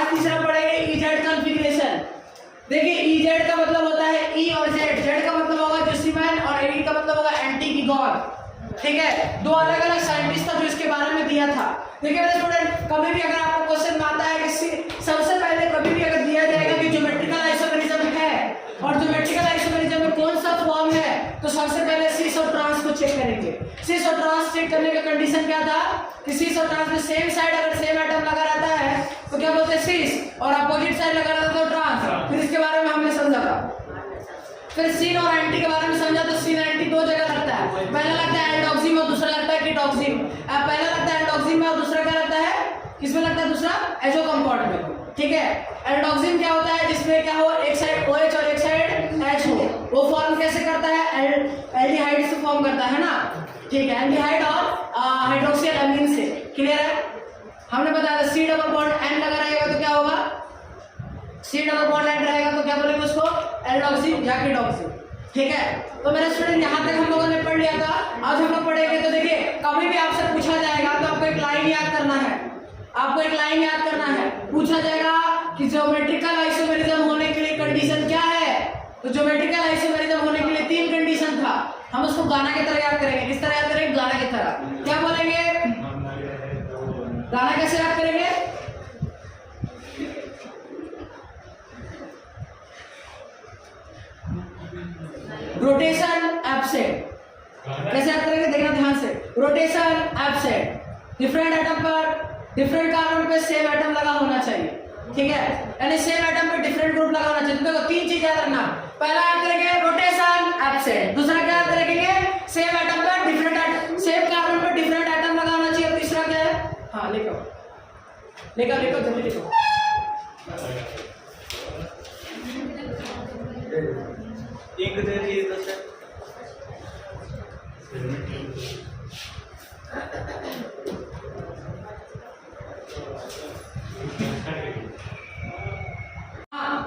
आज तीसरा पढ़ेंगे इजेड कॉन्फ़िगरेशन। देखिए इजेड का मतलब होता है ई और जेड, जेड का मतलब होगा जोसीमैन और ई का मतलब होगा एंटीगोन। ठीक है, दो अलग अलग साइंटिस्ट था जो इसके बारे में दिया था। देखिए मेरे स्टूडेंट, कभी भी अगर आपको क्वेश्चन आता है कि सबसे पहले कभी भी अगर दिया जाएगा कि ज्योमेट्रिकल आइसोमेरिज्म है और ज्योमेट्रिकल आइसोमेरिज्म में कौन सा फॉर्म है, तो सबसे पहले सिस और ट्रांस को चेक करेंगे। सिस और ट्रांस चेक करने का कंडीशन क्या था कि सिस और ट्रांस में सेम साइड अगर सेम एटम लगा रहता है तो क्या बोलते हैं सिस, और अपोजिट साइड लगा रहता है तो ट्रांस। फिर इसके बारे में हमने समझा था। फिर सिन और एंटी के बारे में समझा, तो सिन एंटी दो जगह लगता है, पहला लगता है एंडोक्सिम और दूसरा लगता है कीटोक्सिम। पहला लगता है एंडोक्सिम में और दूसरा क्या लगता है, किसमें लगता है दूसरा, एजो कंपाउंड में। ठीक है, एंडोक्सिम क्या होता है, जिसमें क्या हो, एक साइड OH और एक साइड H हो। वो फॉर्म कैसे करता है, एल्डिहाइड से फॉर्म करता है ना। ठीक है, एल्डिहाइड और हाइड्रोक्सिल अमीन से। क्लियर है, हमने बताया था C डबल बॉन्ड N लगा रहेगा तो क्या होगा, C डबल बॉन्ड N रहेगा तो क्या बोलेंगे उसको, एल्डोक्सिम या कीटोक्सिम। ठीक है, तो मेरे स्टूडेंट यहाँ तक हम लोगों ने पढ़ लिया था। आज हम लोग पढ़ेंगे तो देखिए कभी भी आपसे पूछा जाएगा तो आपको एक लाइन याद करना है, आपको एक लाइन याद करना है। पूछा जाएगा कि ज्योमेट्रिकल आइसोमेरिज्म होने के लिए कंडीशन क्या है, तो ज्योमेट्रिकल आइसोमेरिज्म होने के लिए 3 कंडीशन था। हम उसको गाना की तरह याद करेंगे। किस तरह याद करेंगे, गाना की तरह। क्या बोलेंगे, गाना कैसे याद करेंगे, रोटेशन एब्सेंट। कैसे याद करेंगे, देखना ध्यान से। रोटेशन एब्सेंट, डिफरेंट एटम पर डिफरेंट कार्बन पे सेम एटम लगा होना चाहिए। ठीक है, यानी सेम एटम पे डिफरेंट ग्रुप लगा होना चाहिए। तो देखो 3 चीज याद रखना, पहला याद करेंगे रोटेशन एब्सेंट, दूसरा क्या याद करेंगे, सेम एटम पे डिफरेंट सेम कार्बन पे डिफरेंट एटम लगा होना चाहिए। तीसरा क्या है, हाँ लिखो लिखो लिखो जल्दी लिखो। एक दे दिए तो सर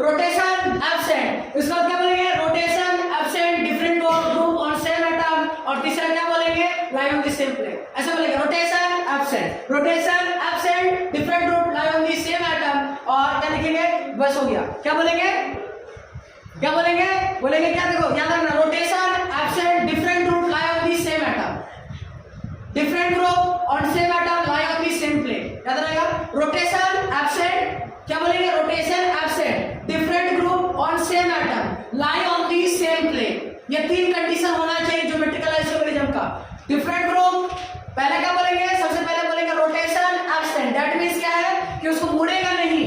रोटेशन एब्सेंट, इसका क्या बोलेंगे, rotation absent different group on same atom, और तीसरा क्या बोलेंगे, lie on the same plane. ऐसा बोलेंगे rotation absent, rotation absent different group lie on the same atom, और क्या लिखेंगे, बस हो गया। क्या बोलेंगे, क्या बोलेंगे, बोलेंगे क्या, देखो याद रखना, rotation absent different group lie on the same atom, different group on same atom lie on the same plane. याद रहेगा, रोटेशन एब्सेंट, क्या बोलेंगे, rotation absent different group on same atom lie on the same plane. ये 3 condition होना चाहिए geometrical isomerism का। Different group, पहले क्या बोलेंगे, सबसे पहले बोलेंगे रोटेशन एब्सेंट, दैट मींस क्या है कि उसको मुड़ेगा नहीं।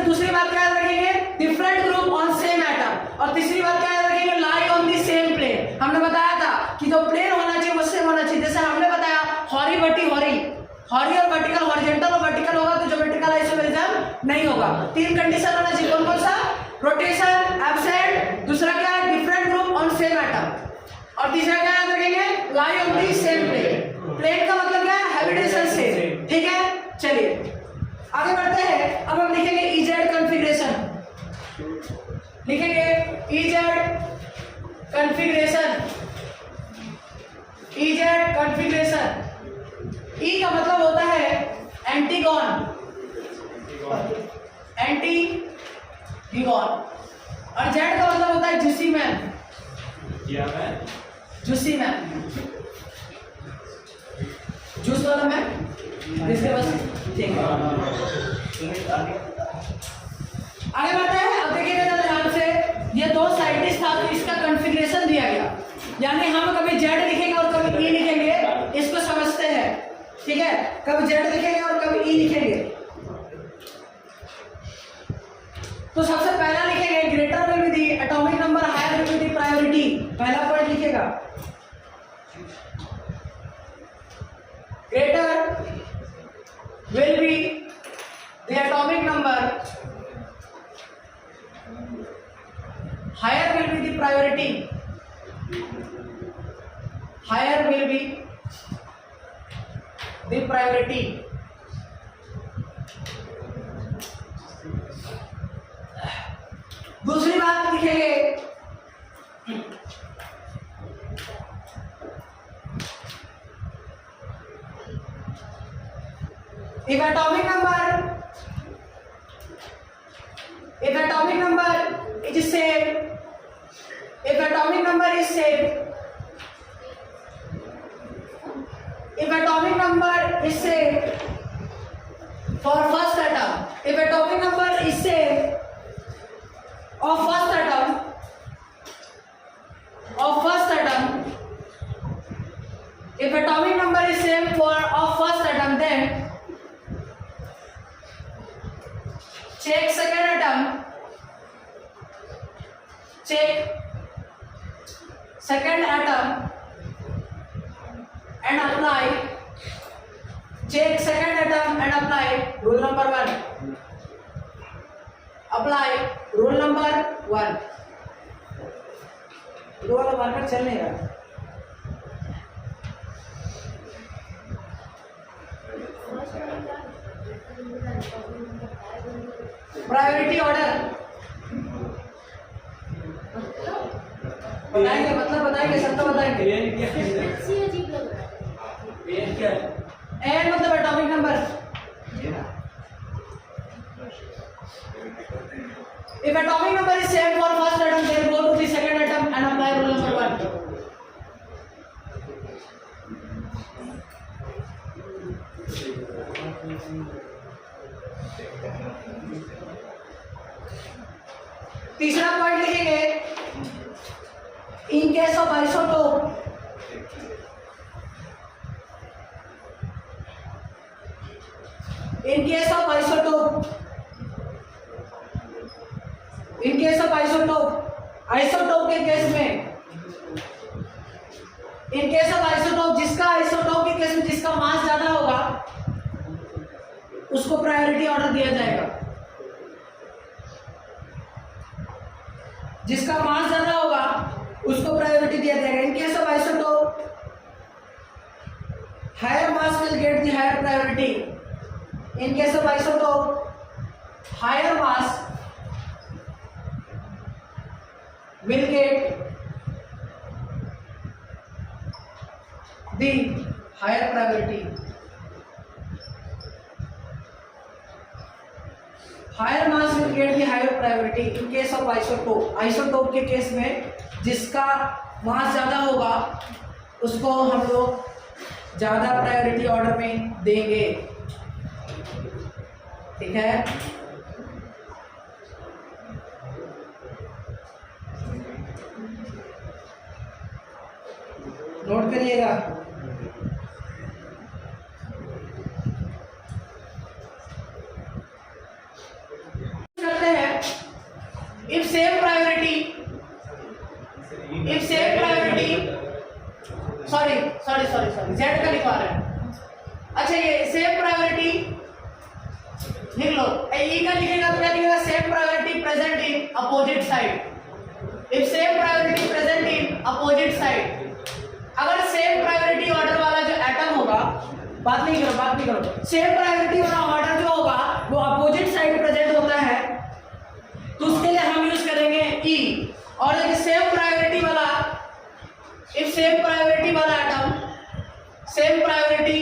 दूसरी बात क्या याद रखेंगे, different group on same atom, और तीसरी बात क्या याद रखेंगे, lie on the same plane. हमने बताया था कि जो प्लेन होना चाहिए वो सेम होना चाहिए। जैसे हमने बताया हॉरी वर्टी हॉरी, हॉरी और वर्टिकल, हॉरिजॉन्टल और वर्टिकल होगा तो ज्योमेट्रिकल आइसोमेरिज्म नहीं होगा। 3 कंडीशन होना चाहिए, कौन कौन सा, रोटेशन एब्सेंट, दूसरा क्या है, different group on same atom, और तीसरा क्या याद रखेंगे, lie on the same plane. Plane का मतलब क्या है, हैबिटेशन से। ठीक है, चलिए आगे बढ़ते हैं। अब हम लिखेंगे इजेड कॉन्फ़िगरेशन, लिखेंगे इजेड कॉन्फ़िगरेशन, इजेड कॉन्फ़िगरेशन। ई का मतलब होता है एंटीगोन, एंटीगोन, और जेड का मतलब होता है जोसीमैन, जोसीमैन, जूस वाला मैन, इसके बस। ठीक है, आगे बढ़ते हैं। अब देखिएगा ध्यान से, ये 2 साइंटिस्ट था तो इसका कॉन्फ़िगरेशन दिया गया, यानी हम कभी जेड लिखेंगे और कभी ई लिखेंगे, इसको समझते हैं। ठीक है, कभी जेड लिखेंगे और कभी ई लिखेंगे। तो सबसे पहला लिखेंगे greater will be the atomic number, higher will be the priority. पहला पॉइंट लिखेगा, greater will be the atomic number, higher will be the priority, higher will be the priority. दूसरी बात लिखेंगे, if atomic number If atomic number is same, if atomic number is same, if atomic number is same for first atom, if atomic number is same of first atom, if atomic number is same for of first atom, then check second atom, check second atom and apply, check second atom and apply rule number 1, apply rule number 1. दो वाला marker चल नहीं रहा। Priority order बताएंगे, मतलब बताएंगे, सब तो बताएंगे। एन मतलब atomic number. If atomic number is same for first atom, then go to the second atom and apply rule number 1. तीसरा पॉइंट लिखेंगे, in case of isotope, in case of isotope, in case of isotope के case में, इन case of isotope, जिसका isotope के case में जिसका मास ज्यादा होगा उसको प्रायोरिटी ऑर्डर दिया जाएगा। जिसका मास ज्यादा होगा उसको प्रायोरिटी दिया जाएगा। In case of isotope, higher mass will get the higher priority. In case of isotope, higher mass will get the higher priority. Higher mass will get the higher priority in case of isotope. Isotope के case में जिसका मास ज्यादा होगा उसको हम लोग ज्यादा priority order में देंगे। ठीक है, नोट करिएगा। करते हैं, if same priority, sorry, Z का लिखवा रहे हैं। अच्छा, ये सेम प्रायोरिटी लिख लो। E का लिखेगा तो क्या लिखेगा? Same priority present in opposite side. If same priority present in opposite side, अगर सेम प्रायोरिटी ऑर्डर वाला जो एटम होगा, बात नहीं करो, सेम प्रायोरिटी वाला ऑर्डर जो होगा वो अपोजिट साइड प्रेजेंट होता है तो उसके लिए हम यूज करेंगे ई। और यदि सेम प्रायोरिटी वाला, इफ सेम प्रायोरिटी वाला atom, same priority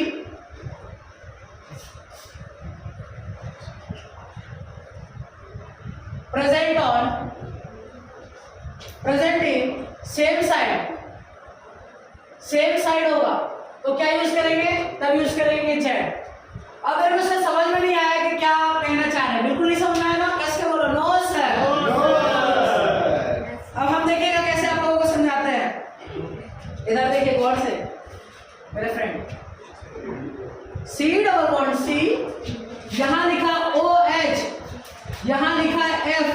present in same side होगा तो क्या यूज करेंगे? तब यूज करेंगे जेड। अगर मुझे समझ में नहीं आया कि क्या कहना चाह रहे हैं, बिल्कुल नहीं समझ में आया ना, कस के बोलो नो सर। अब हम देखेगा कैसे आप लोगों को समझाते हैं। इधर देखिए गौर से मेरे friend, C double bond C, यहां लिखा OH, यहां लिखा F,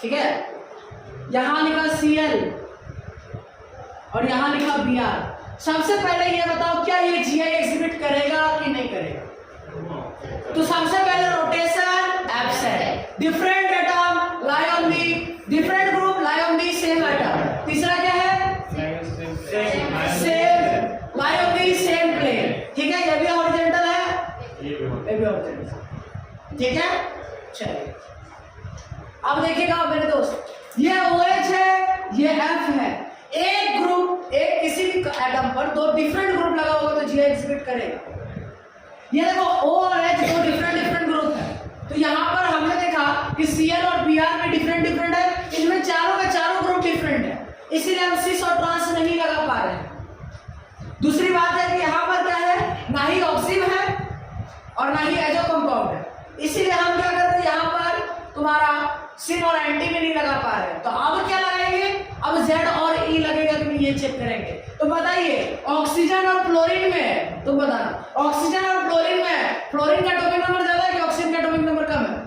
ठीक है, यहां लिखा Cl और यहां लिखा Br। सबसे पहले ये बताओ क्या ये GI एग्जिबिट करेगा कि नहीं करेगा? तो सबसे पहले rotation absent, different atom lie on the, different group lie on the same atom. तीसरा क्या है? Same lie on the same plane. ठीक है, ये भी हॉरिजॉन्टल है, ये भी हॉरिजॉन्टल। ठीक है, चलिए अब देखिएगा मेरे दोस्त, ये OH है, ये F है। एक ग्रुप, एक किसी भी एटम पर दो डिफरेंट ग्रुप लगा होगा तो जीआई एग्जिबिट करेगा। ये देखो O और H दो डिफरेंट ग्रुप है, तो यहाँ पर हमने देखा कि कि Cl और Br में डिफरेंट डिफरेंट है, इनमें चारों का चारों ग्रुप डिफरेंट है, इसीलिए हम सिस और ट्रांस नहीं लगा पा रहे हैं। दूसरी बात है कि यहाँ पर क्या है, ना ही ऑक्सिम है और ना ही एजो कंपाउंड है, इसीलिए हम क्या कर रहे हैं, यहाँ पर तुम्हारा सिन और एंटी में नहीं लगा पा रहे हैं। तो अब क्या लगाएंगे, अब Z और E लगेगा कि नहीं ये चेक करेंगे। तो बताइए ऑक्सीजन और फ्लोरीन में, तुम बताना ऑक्सीजन और फ्लोरीन में फ्लोरीन का एटॉमिक नंबर ज्यादा है कि ऑक्सीजन का एटॉमिक नंबर कम है?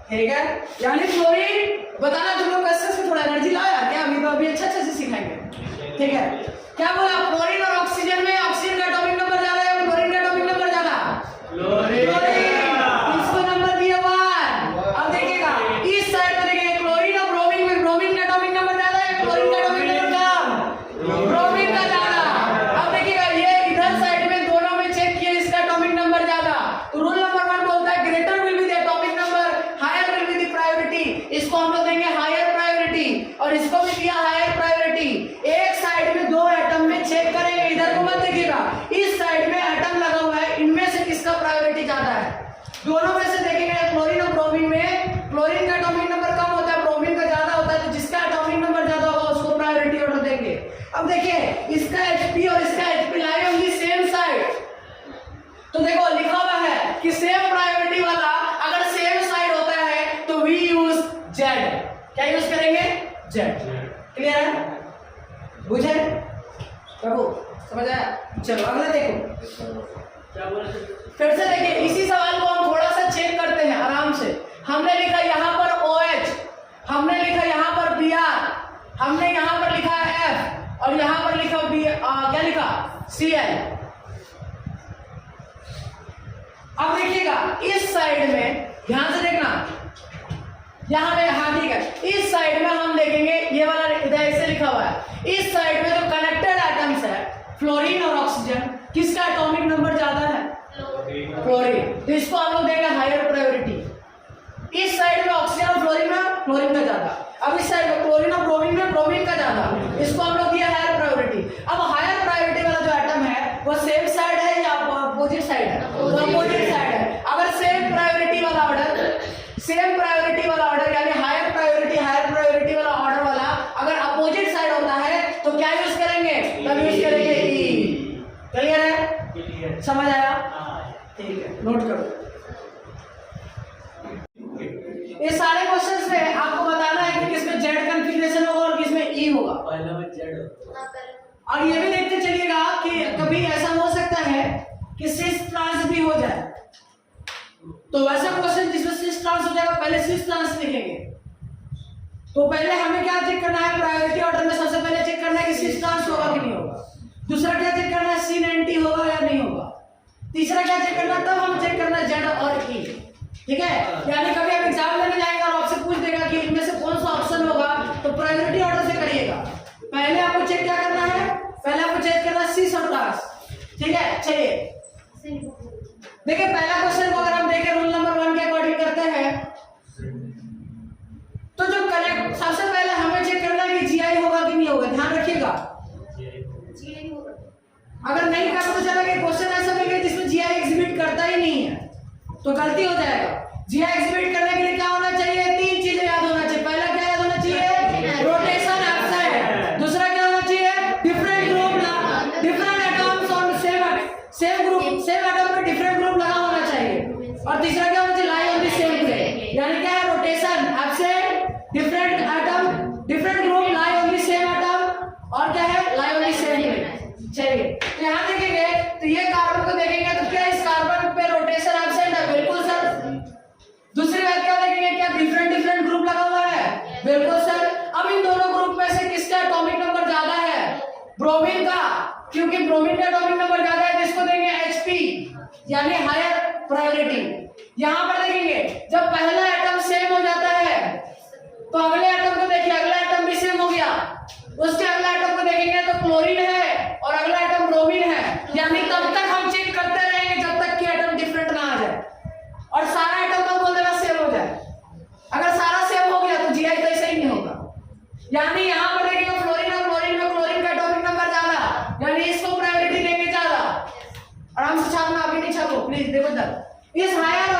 ठीक है, यानी फ्लोरीन बताना, तुम लोग कसरत से थोड़ा एनर्जी लाओ यार, क्या अभी तो अभी अच्छा से सिखाएंगे। ठीक है, क्या बोला, फ्लोरीन और ऑक्सीजन में ऑक्सीजन का एटॉमिक नंबर ज्यादा है, फ्लोरीन का एटॉमिक नंबर ज्यादा? इसको नंबर दिया 1। अब देखिएगा इस साइड में देखिए क्लोरीन और ब्रोमीन में ब्रोमीन का एटॉमिक नंबर ज्यादा है, क्लोरीन का एटॉमिक नंबर कम, ब्रोमीन का ज्यादा। अब देखिएगा ये इधर साइड में दोनों में चेक किया, इसका एटॉमिक नंबर ज्यादा। तो रूल नंबर 1 बोलता है greater will be the atomic number, higher will be the priority. इसको हम लोग देंगे हायर प्रायोरिटी और इसको भी दिया हायर प्रायोरिटी। एक साइड में दो एटम में चेक करेंगे, इधर को मत देखिएगा, इस साइड में एटम लगा हुआ है, इनमें से किसका प्रायोरिटी ज्यादा है, दोनों में से देखेंगे। क्लोरीन और ब्रोमीन में क्लोरीन का एटॉमिक नंबर कम होता है, ब्रोमीन का ज्यादा होता है, तो जिसका एटॉमिक नंबर ज्यादा होगा उसको प्रायोरिटी ऑर्डर देंगे। अब देखिए इसका Hp और इसका Hp lie on the same side, तो देखो लिखा हुआ है कि सेम प्रायोरिटी वाला अगर सेम साइड होता है तो वी यूज Z। क्या यूज करेंगे? Z। क्लियर है, बुझे प्रभु, समझ आया? चलो अगला देखो, क्या बोले? फिर से देखिए इसी सवाल को हम थोड़ा सा चेक करते हैं आराम से। हमने लिखा यहाँ पर OH, हमने लिखा यहाँ पर Br, हमने यहाँ पर लिखा F और यहाँ पर लिखा क्या लिखा Cl। अब देखिएगा इस साइड में ध्यान से देखना, यहाँ पे हाँ ठीक है, इस साइड में हम देखेंगे ये वाला इधर ऐसे लिखा हुआ है, इस साइड में जो कनेक्टेड एटम्स है फ्लोरीन और ऑक्सीजन, किसका एटॉमिक नंबर ज्यादा है? फ्लोरीन। तो इसको हम लोग देंगे हायर प्रायोरिटी। इस साइड में ऑक्सीजन और फ्लोरीन में फ्लोरीन का ज्यादा, अब इस साइड में क्लोरीन और ब्रोमीन में ब्रोमीन का ज्यादा, इसको हम लोग दिया हायर प्रायोरिटी। अब हायर प्रायोरिटी वाला जो एटम है वो सेम साइड है या अपोजिट साइड है? अपोजिट साइड है। अगर सेम प्रायोरिटी वाला ऑर्डर, सेम प्रायोरिटी वाला ऑर्डर यानी हायर प्रायोरिटी वाला ऑर्डर वाला अगर अपोजिट साइड होता है तो क्या यूज करेंगे? तब यूज करेंगे E। क्लियर है, समझ आया? ठीक है, नोट करो। ये सारे क्वेश्चंस में आपको बताना है कि किसमें Z कॉन्फ़िगरेशन होगा और किसमें E होगा। पहले में Z। और ये भी देखते चलिएगा कि कभी ऐसा हो सकता है कि सिस ट्रांस भी हो जाए, तो वैसा क्वेश्चन जिसमें सिस ट्रांस हो जाएगा पहले सिस ट्रांस लिखेंगे। तो पहले हमें क्या चेक करना है, प्रायोरिटी ऑर्डर में सबसे पहले चेक करना है कि सिस ट्रांस होगा कि नहीं होगा। दूसरा क्या चेक करना है, सिन एंटी होगा या नहीं होगा। तीसरा क्या चेक करना है, तब हम चेक करना है Z और E। ठीक है, यानी कभी आप एग्जाम लेने जाएंगे और आपसे पूछ देगा कि इनमें से कौन सा ऑप्शन होगा, तो प्रायोरिटी ऑर्डर से करिएगा। पहले आपको चेक क्या करना है, पहले आपको चेक करना है सिस और ट्रांस। ठीक है, चलिए देखिए पहला क्वेश्चन को अगर हम देखें रूल नंबर 1 के अकॉर्डिंग करते हैं, तो जो कनेक्ट सबसे पहले हमें चेक करना है कि GI होगा कि नहीं होगा। ध्यान रखिएगा, अगर नहीं का पता चला कि क्वेश्चन ऐसा मिल गया जिसमें GI एग्जिबिट करता ही नहीं है तो गलती हो जाएगा। GI एग्जिबिट करने के लिए क्या होना चाहिए, 3 चीजें याद होना चाहिए। पहला क्या याद होना चाहिए, रोटेशन एब्सेंट। दूसरा क्या होना चाहिए, different group, different atoms on same group, same atom में डिफरेंट ग्रुप लगा होना चाहिए। और तीसरा क्या होना चाहिए, lie on the same plane. यानी क्या है, rotation absent, different atom, different group, lie on the same atom, और क्या है, lie on the same plane. चलिए तो यहाँ देखेंगे तो ये कार्बन को देखेंगे तो क्या इस कार्बन पे रोटेशन एब्सेंट है? बिल्कुल सर। दूसरी बात क्या देखेंगे, क्या डिफरेंट डिफरेंट ग्रुप लगा हुआ है? बिल्कुल सर। अब इन दोनों ग्रुप में से किसका एटॉमिक नंबर ज्यादा है? ब्रोमीन का, क्योंकि ब्रोमीन का एटॉमिक नंबर ज्यादा है, जिसको देंगे Hp यानी हायर प्रायोरिटी। यहाँ पर देखेंगे जब पहला एटम सेम हो जाता है तो अगले एटम को देखिए, अगला एटम भी सेम हो गया, उसके अगला एटम को देखेंगे तो क्लोरीन है और अगला एटम ब्रोमीन है। यानी तब तक हम चेक करते रहेंगे जब तक कि एटम डिफरेंट ना आ जाए और सारा एटम को बोल देना सेम हो जाए। अगर सारा सेम हो गया तो GI तो ऐसे ही नहीं होगा। यानी यहाँ पर देखेंगे फ्लोरीन और क्लोरीन में क्लोरीन का एटॉमिक नंबर ज्यादा, यानी इसको प्रायोरिटी देंगे ज्यादा। आराम से छापना, अभी नहीं छापो प्लीज। देखो इधर, इस हायर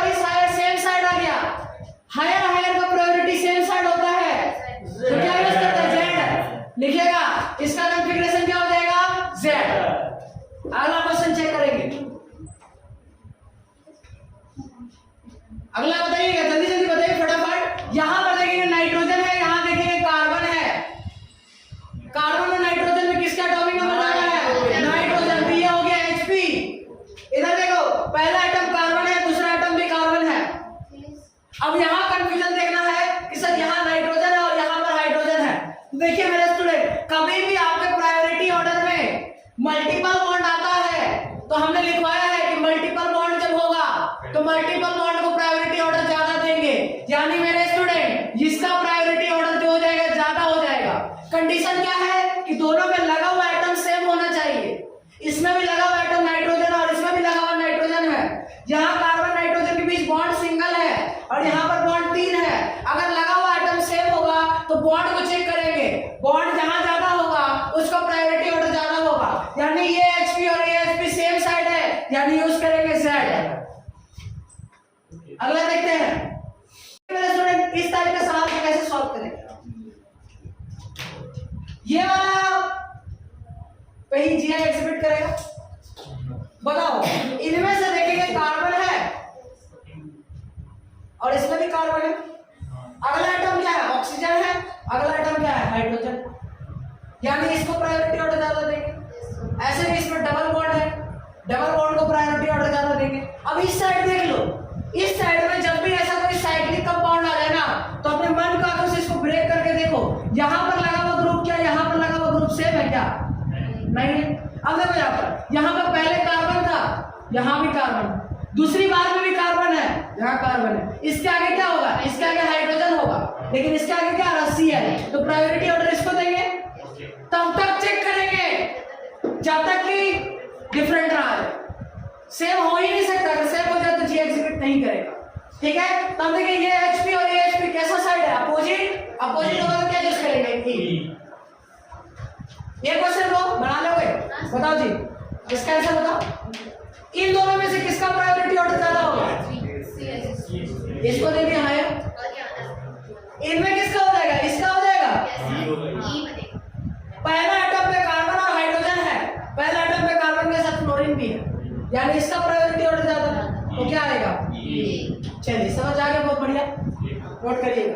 कंफ्यूजन देखना है कि सर यहाँ नाइट्रोजन है और यहाँ पर हाइड्रोजन है। देखिए मेरे स्टूडेंट, कभी भी आपके प्रायोरिटी ऑर्डर में मल्टीपल बॉन्ड आता है तो हमने लिखवाया है कि मल्टीपल बॉन्ड जब होगा तो मल्टीपल बॉन्ड को प्रायोरिटी ऑर्डर ज्यादा देंगे। यानी मेरे स्टूडेंट, जिसका प्रायोरिटी ऑर्डर जो हो जाएगा ज्यादा हो जाएगा। कंडीशन क्या है कि दोनों में लगा हुआ एटम सेम होना चाहिए। इसमें भी लगा हुआ एटम नाइट्रोजन और इसमें भी लगा हुआ नाइट्रोजन है। यहाँ कार्बन नाइट्रोजन के बीच बॉन्ड सिंगल है और यहाँ पर बॉन्ड 3 है। अगर लगा हुआ एटम सेम होगा तो बॉन्ड को चेक करेंगे, बॉन्ड जहां ज्यादा होगा उसका प्रायोरिटी ऑर्डर ज्यादा होगा। यानी ये HP और ये HP सेम साइड है, यानी यूज करेंगे Z। अगला देखते हैं मेरे स्टूडेंट, इस टाइप का सवाल को कैसे सॉल्व करेंगे। ये वाला कहीं GI एग्जिबिट करेगा, बताओ। इनमें से देखेंगे कार्बन है और इसमें भी कार्बन है। अगला आइटम क्या है, ऑक्सीजन है। अगला आइटम क्या है, हाइड्रोजन। यानी इसको प्रायोरिटी ऑर्डर ज्यादा देंगे। ऐसे भी इसमें डबल बॉन्ड है, डबल बॉन्ड को प्रायोरिटी ऑर्डर ज्यादा देंगे। अब इस साइड देख लो, इस साइड में जब भी ऐसा कोई साइक्लिक कंपाउंड आ जाए ना तो अपने मन का आंखों से इसको ब्रेक करके देखो, यहाँ पर लगा हुआ ग्रुप क्या, यहाँ पर लगा हुआ ग्रुप सेम है क्या, नहीं है। अब देखो यहाँ पर पहले कार्बन था, यहाँ भी कार्बन, दूसरी बार में भी कार्बन है, यहाँ कार्बन है। इसके आगे क्या होगा, इसके आगे हाइड्रोजन होगा, लेकिन इसके आगे क्या रस्सी है, तो प्रायोरिटी ऑर्डर इसको देंगे। तब तक चेक करेंगे जब तक कि डिफरेंट रहा है। सेम हो ही नहीं सकता, अगर सेम हो जाए तो जी एग्जिबिट नहीं करेगा। ठीक है, तब देखिए ये HP और ये HP कैसा साइड है, अपोजिट। अपोजिट होगा तो क्या यूज करेंगे, ये क्वेश्चन लो, बना लोगे, बताओ जी इसका आंसर बताओ। इन दोनों में से किसका प्रायोरिटी ऑर्डर ज्यादा होगा, इसको दे दिया हायर। इनमें किसका हो जाएगा, इसका हो जाएगा। पहला एटम पे कार्बन और हाइड्रोजन है, पहला एटम पे कार्बन के साथ क्लोरीन भी है, यानी इसका प्रायोरिटी ऑर्डर ज्यादा है, तो क्या आएगा। चलिए समझ आ गया, बहुत बढ़िया, नोट करिएगा।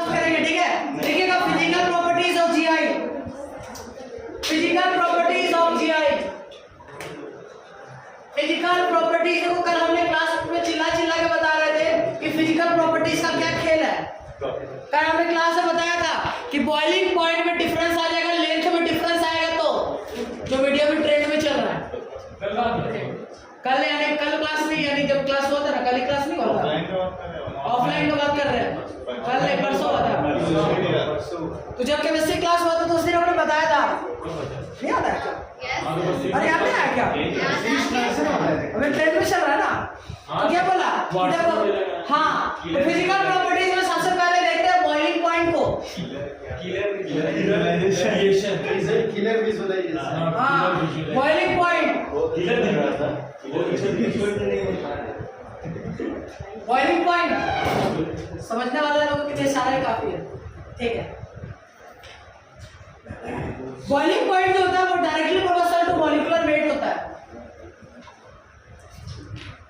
करेंगे, ठीक है। देखिएगा physical properties of GI, physical properties of GI, physical properties को कल हमने क्लास में चिल्ला चिल्ला के बता रहे थे कि फिजिकल प्रॉपर्टीज का क्या खेल है। कल हमने क्लास में बताया था कि बॉइलिंग पॉइंट में डिफरेंस आ जाएगा, लेंथ में डिफरेंस आएगा, तो जो वीडियो में ट्रेंड में चल रहा है कल, यानी कल क्लास नहीं, यानी जब क्लास हुआ था ना, कल ही क्लास नहीं हुआ था, ऑफलाइन की बात कर रहे हैं, कल नहीं परसों हुआ था। तो जब केमिस्ट्री क्लास हुआ था तो उस दिन हमने बताया था, नहीं आता है क्या, अरे याद नहीं आया क्या, अभी ट्रेंड में चल रहा है ना, तो क्या बोला, हाँ, तो फिजिकल प्रॉपर्टीज में सबसे पहले देखते हैं बॉइलिंग पॉइंट को, बॉइलिंग पॉइंट, बॉइलिंग पॉइंट समझने वाले लोगों के लिए सारा ही काफी है, ठीक है। बॉइलिंग पॉइंट जो होता है वो directly proportional to molecular weight होता है।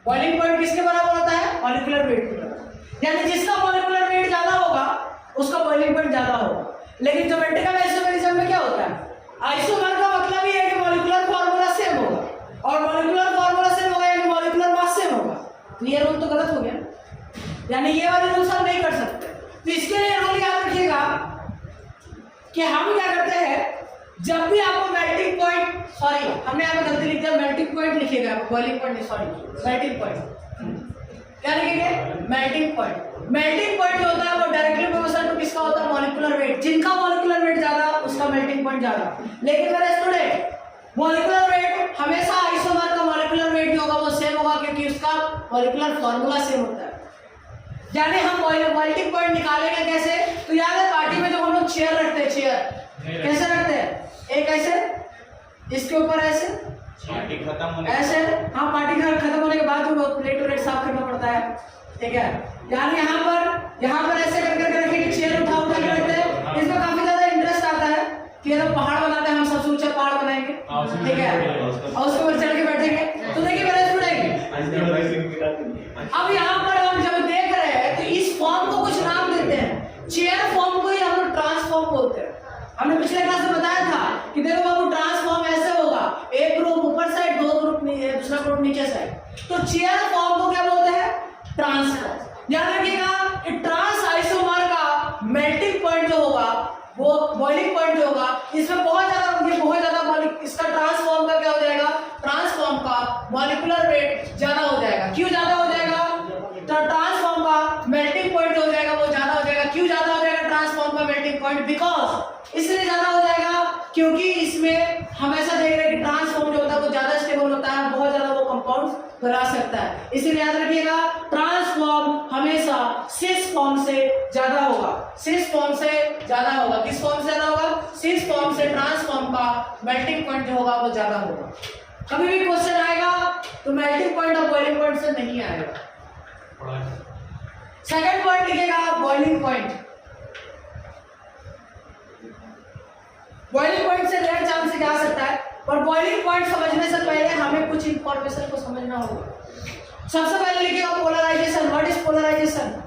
बॉइलिंग पॉइंट किसके बराबर होता है, मॉलिक्यूलर वेट के बराबर, यानी जिसका मॉलिक्यूलर वेट ज्यादा होगा उसका बॉइलिंग पॉइंट ज्यादा होगा। लेकिन ज्योमेट्रिकल आइसोमेरिज्म में क्या होता है, आइसोमर का मतलब ये है कि मॉलिक्यूलर फार्मूला सेम होगा, और मॉलिक्यूलर फार्मूला सेम होगा यानी मॉलिक्यूलर मास सेम होगा। तो ये रूल तो गलत हो गया, यानी ये वाले रूल्स हम नहीं कर सकते। तो इसके लिए रूल याद रखिएगा कि हम क्या करते हैं, जब भी आपको मेल्टिंग पॉइंट, सॉरी हमने यहाँ पे गलती लिख दिया, मेल्टिंग पॉइंट लिखिएगा, बॉइलिंग पॉइंट नहीं, सॉरी मेल्टिंग पॉइंट, क्या लिखेंगे, मेल्टिंग पॉइंट। मेल्टिंग पॉइंट जो होता है वो डायरेक्टली प्रोपोर्शनल टू किसका होता है, मॉलिक्यूलर वेट, जिनका मॉलिक्यूलर वेट ज्यादा उसका मेल्टिंग पॉइंट ज्यादा। लेकिन मेरे स्टूडेंट मॉलिक्यूलर वेट हमेशा आइसोमर का मॉलिक्यूलर वेट जो होगा वो सेम होगा, क्योंकि उसका मॉलिक्यूलर फार्मूला सेम होता है। यानी हम मेल्टिंग पॉइंट निकालेंगे कैसे, तो याद है पार्टी में जब हम लोग चेयर रखते हैं, चेयर कैसे रखते हैं, एक ऐसे, इसके ऊपर ऐसे, पार्टी खत्म होने ऐसे, हाँ पार्टी खत्म होने के बाद वो प्लेट टू प्लेट साफ करना पड़ता है, ठीक है। यानी यहाँ पर ऐसे करके रखेंगे, चेयर उठा के रखते हैं। इसमें काफी ज्यादा इंटरेस्ट आता है कि अगर पहाड़ बनाते हैं, हम सबसे ऊंचा पहाड़ बनाएंगे, ठीक है, और उसके ऊपर चढ़ के बैठेंगे। तो देखिए मेरे स्टूडेंट, अब यहाँ पर हम जब देख रहे हैं तो इस फॉर्म को कुछ नाम देते हैं, चेयर फॉर्म को ही हम लोग ट्रांसफॉर्म बोलते हैं। हमने पिछले क्लास में बताया था कि देखो बाबू ट्रांसफॉर्म ऐसे होगा, एक ग्रुप ऊपर साइड, दो ग्रुप दूसरा ग्रुप नीचे साइड, तो चेयर फॉर्म को क्या बोलते हैं, ट्रांसफॉर्म। याद रखिएगा ट्रांस आइसोमर का मेल्टिंग पॉइंट जो होगा, वो बॉइलिंग पॉइंट जो होगा, इसमें बहुत ज्यादा इसका ट्रांसफॉर्म का क्या हो जाएगा, ट्रांसफॉर्म का मॉलिक्यूलर वेट ज्यादा हो जाएगा। क्यों ज्यादा हो जाएगा? ट्रांसफॉर्म का मेल्टिंग पॉइंट हो जाएगा वो ज्यादा हो जाएगा। क्यों ज्यादा हो जाएगा ट्रांसफॉर्म का मेल्टिंग पॉइंट? बिकॉज इसलिए ज्यादा हो जाएगा क्योंकि इसमें हमेशा देख रहे हैं कि ट्रांसफॉर्म जो होता है वो ज्यादा स्टेबल होता है, बहुत ज्यादा वो कंपाउंड बना सकता है। इसीलिए याद रखिएगा ट्रांसफॉर्म हमेशा सिस फॉर्म से ज्यादा होगा, सिस फॉर्म से ज्यादा होगा। किस फॉर्म से ज्यादा होगा? सिस फॉर्म से ट्रांसफॉर्म का मेल्टिंग पॉइंट जो होगा वो ज्यादा होगा। कभी भी क्वेश्चन आएगा तो मेल्टिंग पॉइंट और बॉइलिंग पॉइंट से नहीं आएगा। सेकंड पॉइंट लिखिएगा बॉइलिंग पॉइंट। बॉइलिंग पॉइंट से डायरेक्ट चांस से जा सकता है, पर बॉइलिंग पॉइंट समझने से पहले हमें कुछ इंफॉर्मेशन को समझना होगा। सबसे पहले लिखिएगा पोलराइजेशन। What is polarisation?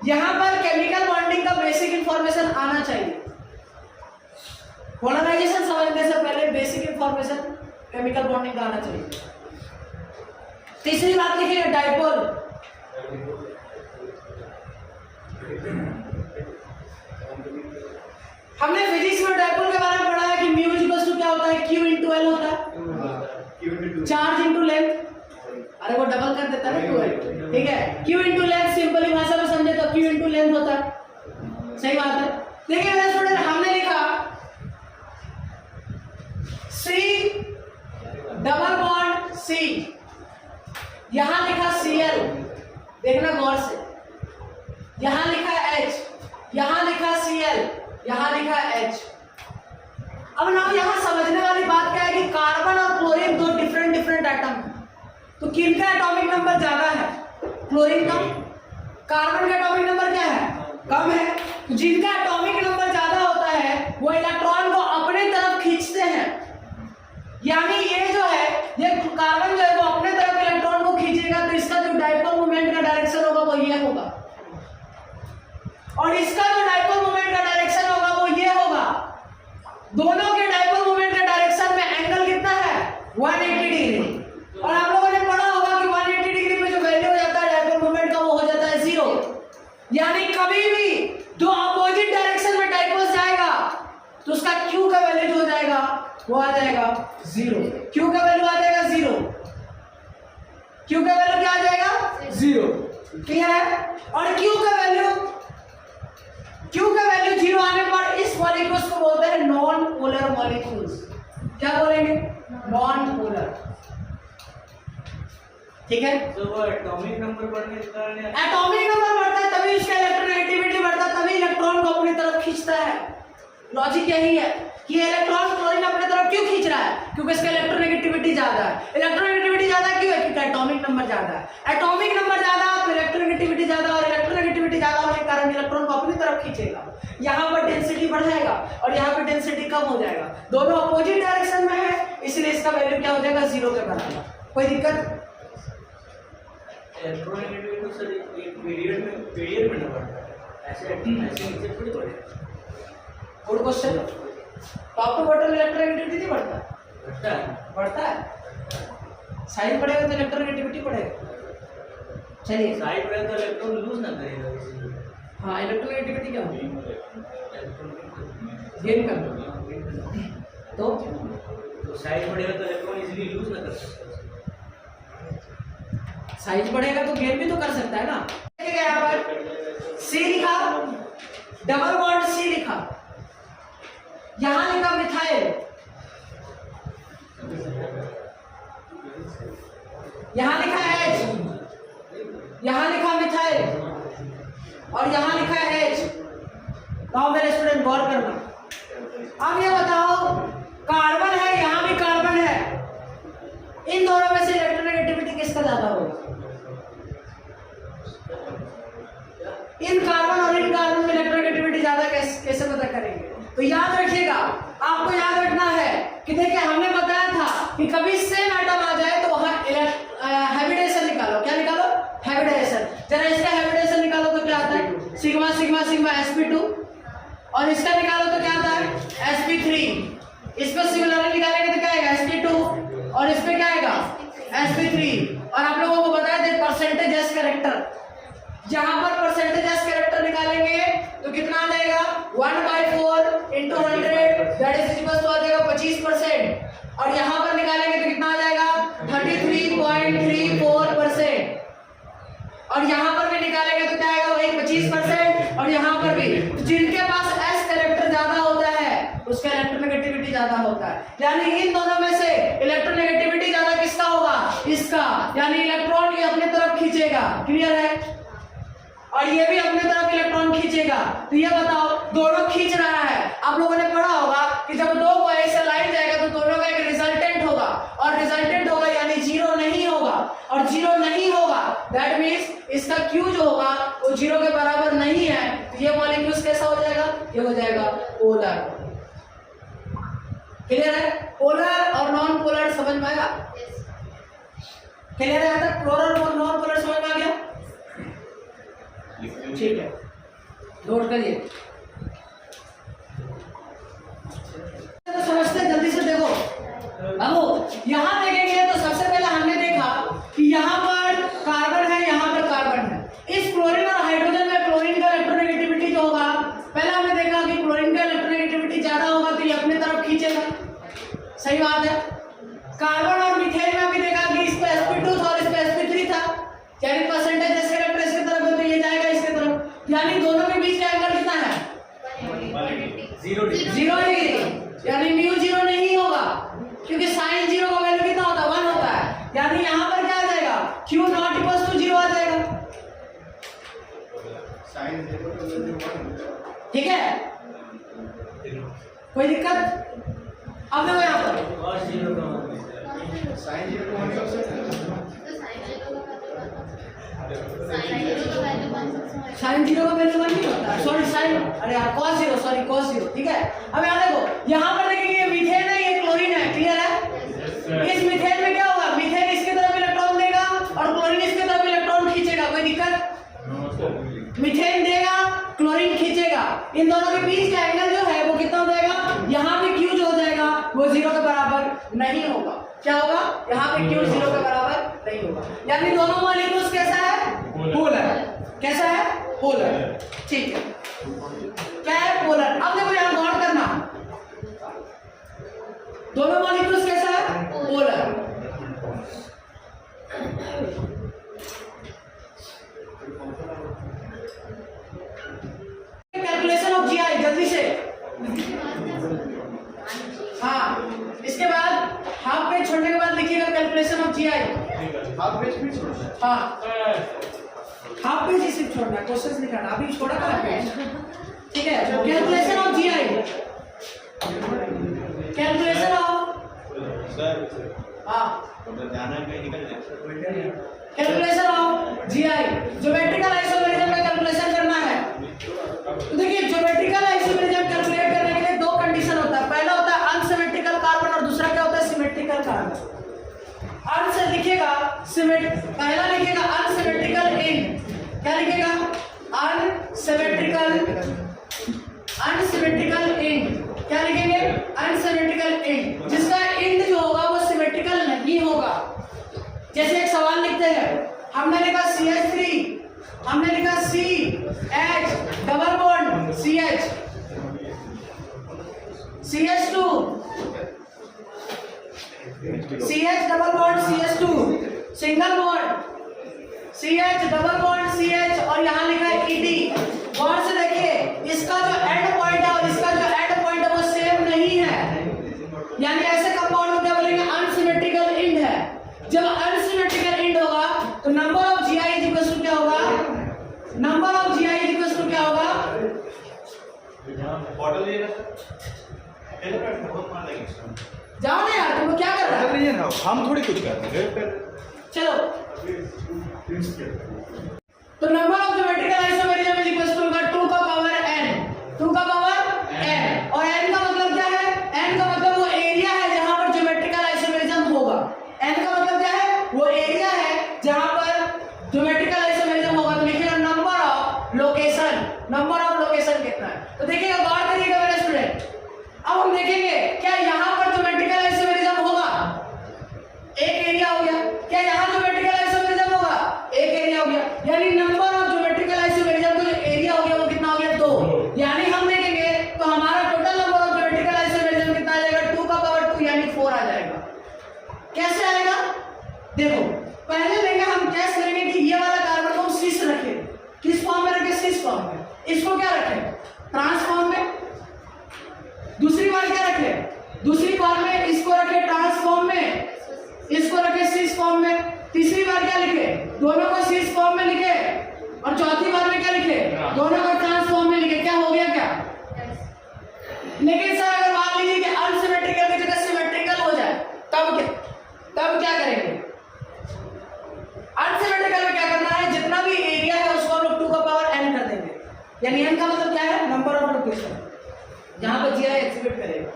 यहां पर केमिकल बॉन्डिंग का बेसिक इंफॉर्मेशन आना चाहिए। पोलराइजेशन समझने से पहले बेसिक इंफॉर्मेशन केमिकल बॉन्डिंग का आना चाहिए। तीसरी बात लिखिए डाइपोल। हमने फिजिक्स में डाइपोल के बारे में पढ़ा है कि म्यू इक्वल्स टू क्या होता है, Q इंटू L होता है, चार्ज इंटू लेंथ। अरे वो डबल कर देता है ना 2L, ठीक है। Q इंटू लेंथ सिंपली भाषा में समझे तो Q इंटू लेंथ होता है, सही बात है। देखिए स्टूडेंट हमने लिखा C डबल बॉन्ड C, यहां लिखा Cl, देखना गौर से, यहां लिखा H, यहां लिखा Cl, यहां लिखा H। अब ना यहां समझने वाली बात क्या है कि कार्बन और क्लोरीन दो डिफरेंट एटम, तो किनका एटॉमिक नंबर ज्यादा है? क्लोरीन का। कार्बन का एटॉमिक नंबर क्या है? कम है। तो जिनका एटॉमिक नंबर ज्यादा होता है वो इलेक्ट्रॉन को अपने तरफ खींचते हैं, यानी ये जो है, ये कार्बन जो है वो अपने तरफ इलेक्ट्रॉन को खींचेगा, तो इसका जो डाइपोल मोमेंट का डायरेक्शन होगा वो ये होगा, और इसका जो डाइपोल मोमेंट का डायरेक्शन होगा वो ये होगा। दोनों के डाइपोल मोमेंट के डायरेक्शन में एंगल कितना है? 180 डिग्री। और आप लोगों ने पढ़ा होगा कि 180 डिग्री में जो वैल्यू हो जाता है डाइपोल मोमेंट का वो हो जाता है 0। यानी कभी भी जो अपोजिट डायरेक्शन में डाइपोल जाएगा तो उसका Q का वैल्यू जो हो जाएगा वो आ जाएगा 0। Q का वैल्यू आ जाएगा 0। Q का वैल्यू क्या आ जाएगा? 0। क्लियर है? और Q का वैल्यू 0 आने पर इस मॉलिक्यूल्स को बोलते हैं नॉन पोलर मॉलिक्यूल्स। क्या बोलेंगे? नॉन पोलर, ठीक है। तो वो एटॉमिक नंबर बढ़ने के कारण एटॉमिक नंबर बढ़ता है तभी उसका इलेक्ट्रोनेगेटिविटी बढ़ता है, तभी इलेक्ट्रॉन को अपनी तरफ खींचता है। लॉजिक यही है कि इलेक्ट्रॉन क्लोरीन अपने तरफ क्यों खींच रहा है? क्योंकि इसका इलेक्ट्रोनेगेटिविटी ज्यादा है। इलेक्ट्रोनेगेटिविटी ज्यादा क्यों है? क्योंकि एटॉमिक नंबर ज्यादा है। एटॉमिक नंबर ज्यादा तो इलेक्ट्रोनेगेटिविटी ज्यादा, और इलेक्ट्रोनेगेटिविटी ज्यादा होने के कारण इलेक्ट्रॉन को अपनी तरफ खींचेगा। यहाँ पर डेंसिटी बढ़ाएगा और यहाँ पर डेंसिटी कम हो जाएगा। दोनों अपोजिट डायरेक्शन में है, इसलिए इसका वैल्यू क्या हो जाएगा? 0 के बराबर। कोई दिक्कत? इलेक्ट्रोनेगेटिविटी तो सर एक पीरियड में ना बढ़ता है, ऐसे नीचे थोड़ी बढ़ेगा। Good question. Top to bottom electronegativity नहीं बढ़ता? बढ़ता है। बढ़ता है। साइड बढ़ेगा तो इलेक्ट्रोनेगेटिविटी बढ़ेगा। चलिए साइड बढ़ेगा तो इलेक्ट्रॉन लूज ना करेगा इसीलिए। हाँ, इलेक्ट्रोनेगेटिविटी क्या होगी? गेन कर तो साइज बढ़ेगा तो इलेक्ट्रॉन इजीली लूज ना कर सकता। साइज बढ़ेगा तो गेन भी तो कर सकता है ना। ठीक है, यहाँ पर C लिखा, डबल बॉन्ड C लिखा, यहां लिखा मिथाइल, यहां लिखा H, यहां लिखा मिथाइल और यहां लिखा H। तो मेरे स्टूडेंट गौर करना। अब ये बताओ, कार्बन है, यहां भी कार्बन है, इन दोनों में से इलेक्ट्रोनेगेटिविटी किसका ज्यादा होगा? इन कार्बन और इन कार्बन में इलेक्ट्रोनेगेटिविटी ज्यादा कैसे पता करेंगे? तो याद रखिएगा, आपको याद रखना है कि देखिए हमने बताया था कि कभी सेम एटम आ जाए तो वहां हैबिटेशन निकालो। क्या निकालो? हैबिटेशन। जरा इसका हैबिटेशन निकालो तो क्या आता है? सिग्मा सिग्मा सिग्मा sp2, और इसका निकालो तो क्या आता है? sp3। इस पर सिमिलरिटी निकालेंगे तो क्या आएगा? sp2, और इस पे क्या आएगा? sp3, और आप लोगों को बताया थे परसेंटेज कैरेक्टर, जहां पर परसेंटेज कैरेक्टर निकालेंगे तो कितना आ जाएगा 1/4 × 100 दैट इज इक्वल टू आ जाएगा 25%, और यहां पर निकालेंगे तो कितना आ जाएगा 33.34%, और यहां पर भी निकालेंगे तो क्या आएगा वही 25%, और यहां पर भी। तो जिनके पास एस कैरेक्टर ज्यादा होता है उसका इलेक्ट्रोनेगेटिविटी ज्यादा होता है, यानी इन दोनों में से इलेक्ट्रोनेगेटिविटी ज्यादा किसका होगा, इसका, यानी इलेक्ट्रॉन ये अपने तरफ खींचेगा। क्लियर है? और ये भी अपने तरफ इलेक्ट्रॉन खींचेगा। तो ये बताओ दोनों खींच रहा है, आप लोगों ने पढ़ा होगा कि जब दो को ऐसे लाइन जाएगा तो दोनों का एक रिजल्टेंट होगा, और रिजल्टेंट होगा यानी जीरो नहीं होगा, और जीरो नहीं होगा दैट मींस इसका Q जो होगा वो जीरो के बराबर नहीं है। तो ये मॉलिक्यूल्स कैसा हो जाएगा, ये हो जाएगा पोलर। क्लियर है? पोलर और नॉन पोलर समझ में आएगा? क्लियर है? यहां तक पोलर और नॉन पोलर समझ में आ गया? ठीक है, नोट करिए। तो समझते जल्दी से देखो बाबू, यहां देखेंगे तो सबसे पहले हमने देखा कि यहां पर कार्बन है, यहां पर कार्बन है। इस क्लोरीन और हाइड्रोजन में क्लोरीन का इलेक्ट्रोनेगेटिविटी जो होगा, पहले हमने देखा कि क्लोरीन का इलेक्ट्रोनेगेटिविटी ज्यादा होगा तो ये अपने तरफ खींचेगा, सही बात है। कार्बन और मीथेन में भी देखा कि इस पे sp2 था और इस पे sp3 था, यानी परसेंटेज इसके कैरेक्टर इसकी तरफ है तो ये जाएगा इसके तरफ, यानी दोनों के बीच का एंगल कितना है 0 डिग्री, यानी म्यू 0 नहीं होगा क्योंकि साइन 0 का वैल्यू कितना होता है 1 होता है, यानी यहां पर क्या आ जाएगा Q नॉट इक्वल टू 0 आ जाएगा। ठीक है, कोई दिक्कत? अब देखो यहां पर और 0 का साइन 0 को 1 कर सकते हैं, साइन 0 का वैल्यू 1 नहीं होता, सॉरी साइन, अरे यार cos 0, सॉरी cos 0। ठीक है, अब यहां देखो, यहां पर देखिए ये मीथेन है, ये क्लोरीन है। क्लियर है? इस मीथेन में क्या होगा, मीथेन इसके तरफ इलेक्ट्रॉन देगा और क्लोरीन इसके तरफ इलेक्ट्रॉन खींचेगा। कोई दिक्कत? मीथेन देगा, क्लोरीन खींचेगा, इन दोनों के बीच का एंगल जो है वो कितना हो जाएगा, यहाँ पे Q जो हो जाएगा वो 0 के बराबर नहीं होगा। क्या होगा, यहाँ पे Q 0 के बराबर नहीं होगा, यानी दोनों मॉलिक्यूल्स कैसा है, पोलर। कैसा है, पोलर। ठीक है, क्या है, पोलर। अब देखो यहाँ गौर करना, दोनों मॉलिक्यूल्स कैसा है, पोलर। कैलकुलेशन ऑफ GI जल्दी से, हाँ, इसके बाद हाफ पेज छोड़ने के बाद लिखिएगा calculation of GI। Half page भी छोड़ना है। हाँ, हाफ पेज ही सिर्फ छोड़ना, क्वेश्चंस लिखना अभी छोड़ा था पेज। ठीक है, calculation of GI, calculation of calculation of GI, geometrical isomerism का कैलकुलेशन करना है। तो देखिए ज्योमेट्रिकल आइसोमेरिज्म कैलकुलेट करने के लिए दो कंडीशन होता है, पहला होता है अनसिमेट्रिकल कार्बन और दूसरा क्या होता है, सिमेट्रिकल कार्बन। अर्थ से लिखेगा पहला लिखेगा अनसिमेट्रिकल एंड, क्या लिखेगा, अनसिमेट्रिकल एंड, क्या लिखेंगे, अनसिमेट्रिकल एंड, जिसका एंड जो होगा वो सिमेट्रिकल नहीं होगा। जैसे एक सवाल लिखते हैं, हमने लिखा CH3, हमने लिखा CH double bond CH, CH2, CH double bond CH2, single bond CH double bond CH, और यहाँ लिखा है ED। गौर से देखिए, इसका जो एंड पॉइंट है और इसका जो एंड पॉइंट है वो सेम नहीं है, यानी ऐसे कंपाउंड को क्या बोलेंगे, अनसिमेट्रिकल एंड है। जब अनसिमेट्रिकल एंड होगा तो number of GI is equal to क्या होगा, number of GI is equal to क्या होगा, जाओ ना यार, तुम क्या कर रहे हो, हम थोड़ी कुछ कर रहे हैं। चलो। तो number of geometrical isomerism is equal to होगा 2 का पावर n, 2 का पावर n, और n का मतलब क्या है, n का मतलब वो एरिया है जहां पर ज्योमेट्रिकल आइसोमेरिज्म होगा। n का मतलब क्या है, वो एरिया है जहां पर ज्योमेट्रिकल आइसोमेरिज्म होगा। तो लिखिएगा number of location, number of location कितना है। तो देखिएगा, गौर करिएगा मेरे स्टूडेंट, अब हम देखेंगे क्या यहां पर ज्योमेट्रिकल आइसोमेरिज्म होगा, एक एरिया हो गया, क्या यहां ज्योमेट्रिकल लिखे? दोनों को शीर्ष फॉर्म में लिखे और चौथी बार में क्या लिखे? दोनों को ट्रांसफॉर्म में लिखे। क्या हो गया क्या? लेकिन सर अगर मान लीजिए कि अनसिमेट्रिकल की जगह सिमेट्रिकल हो जाए तब क्या करेंगे? अनसिमेट्रिकल में क्या करना है? जितना भी एरिया है उसको हम लोग 2 का पावर n कर देंगे। यानी n का मतलब क्या है? नंबर ऑफ लोकेशन जहां पर GI एग्जीक्यूट करेगा।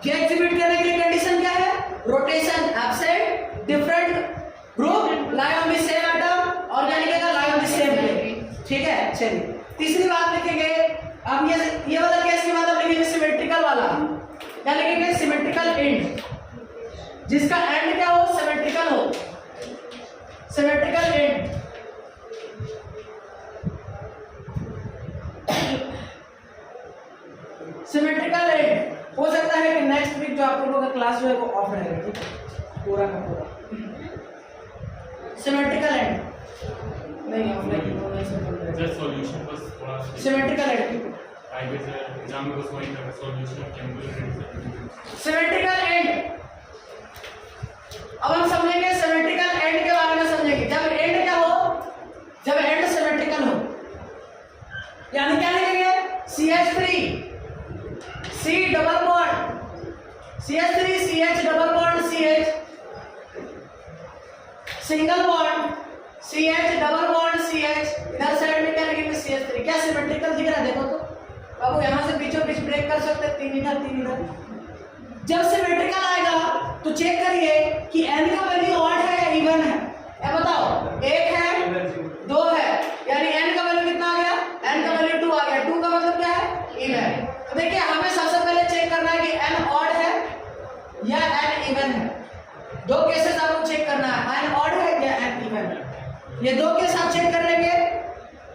GI एग्जीक्यूट करने के लिए कंडीशन क्या है? Rotation absent, different group lie on the same atom, organic का lie on the same plane. ठीक है, चलिए तीसरी बात लिखेंगे। अब ये वाला केस के बाद हम लिखेंगे सिमेट्रिकल वाला। क्या लिखेंगे? सिमेट्रिकल एंड, जिसका एंड क्या हो? सिमेट्रिकल हो। सिमेट्रिकल एंड सिमेट्रिकल एंड हो सकता है कि नेक्स्ट वीक जो आप लोगों का क्लास जो है वो ऑफ रहेगा, ठीक है, पूरा का पूरा। सिमेट्रिकल एंड नहीं ऑफलाइन जस्ट सॉल्यूशन बस थोड़ा सिमेट्रिकल एंड आगे से एग्जाम में बस वही करना सॉल्यूशन केमिकल सिमेट्रिकल एंड। अब हम समझेंगे सिमेट्रिकल एंड के बारे में समझेंगे। जब एंड क्या हो? जब एंड सिमेट्रिकल हो, यानी क्या लिखेंगे? CH3 C double bond CH3 CH double bond CH single bond CH double bond CH। इधर साइड में क्या लिखेंगे? CH3। क्या सिमेट्रिकल दिख रहा है? देखो तो बाबू यहां से बीचों बीच ब्रेक कर सकते हैं, 3 इधर 3 इधर। जब सिमेट्रिकल आएगा तो चेक करिए कि n का वैल्यू ऑड है या इवन है। ये बताओ, 1 है 2 है, यानी n का वैल्यू कितना आ गया? n का वैल्यू 2 आ गया। 2 का मतलब क्या है? इवन। तो देखिए हमें सबसे पहले चेक करना है कि n ऑड है या n इवन है। दो केसेस आपको चेक करना है, n ऑड है या n इवन है। ये दो केस आप चेक कर लेंगे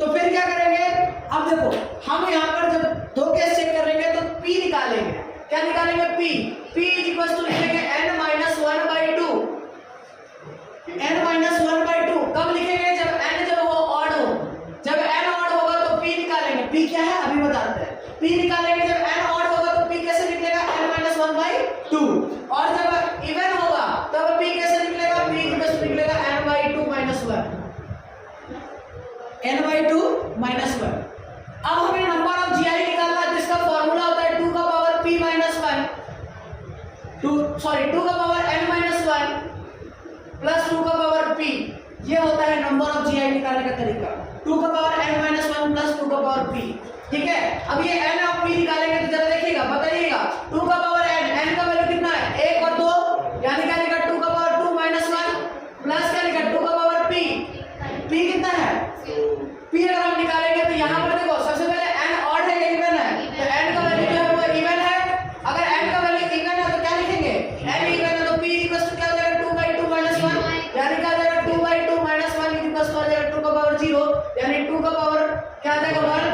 तो फिर क्या करेंगे? अब देखो हम यहाँ पर जब दो केस चेक करेंगे तो p निकालेंगे। क्या निकालेंगे? p इक्वल टू लिखेंगे n माइनस 1/2। n माइनस 1/2 कब लिखेंगे? जब n जो वो ऑड हो। जब n ऑड होगा तो p निकालेंगे। p क्या है अभी बताते हैं। p निकालेंगे जब n ऑड होगा तो p कैसे निकलेगा? n minus 1/2। और जब इवन होगा तब p कैसे निकलेगा? p इक्वल टू निकलेगा n/2 माइनस 1। n/2 minus 1। अब हमें नंबर ऑफ GI निकालना है जिसका फॉर्मूला होता है 2 का पावर p माइनस 1 2 का पावर n माइनस 1 प्लस 2 का पावर p। ये होता है नंबर ऑफ GI निकालने का तरीका। 2 का पावर n माइनस 1 प्लस 2 का पावर p। ठीक है, अब ये n और p निकालेंगे तो जरा देखिएगा, बताइएगा 2 का पावर n का वैल्यू कितना है? 1 और 2, यानी क्या लिखा? 2 का पावर 2 माइनस 1 प्लस क्या लिखा? 2 का पावर p। p कितना है? p अगर हम निकालेंगे तो यहाँ पर देखो सबसे पहले n ऑड है या इवन है? तो n का वैल्यू जो है वो इवन है। अगर n का वैल्यू इवन है तो क्या लिखेंगे? n इवन है तो p इक्वल टू क्या हो जाएगा? 2/2 माइनस 1, यानी क्या हो जाएगा? 2/2 माइनस 1 इक्वल टू 2 का पावर 0, यानी 2 का पावर क्या आ जाएगा? 1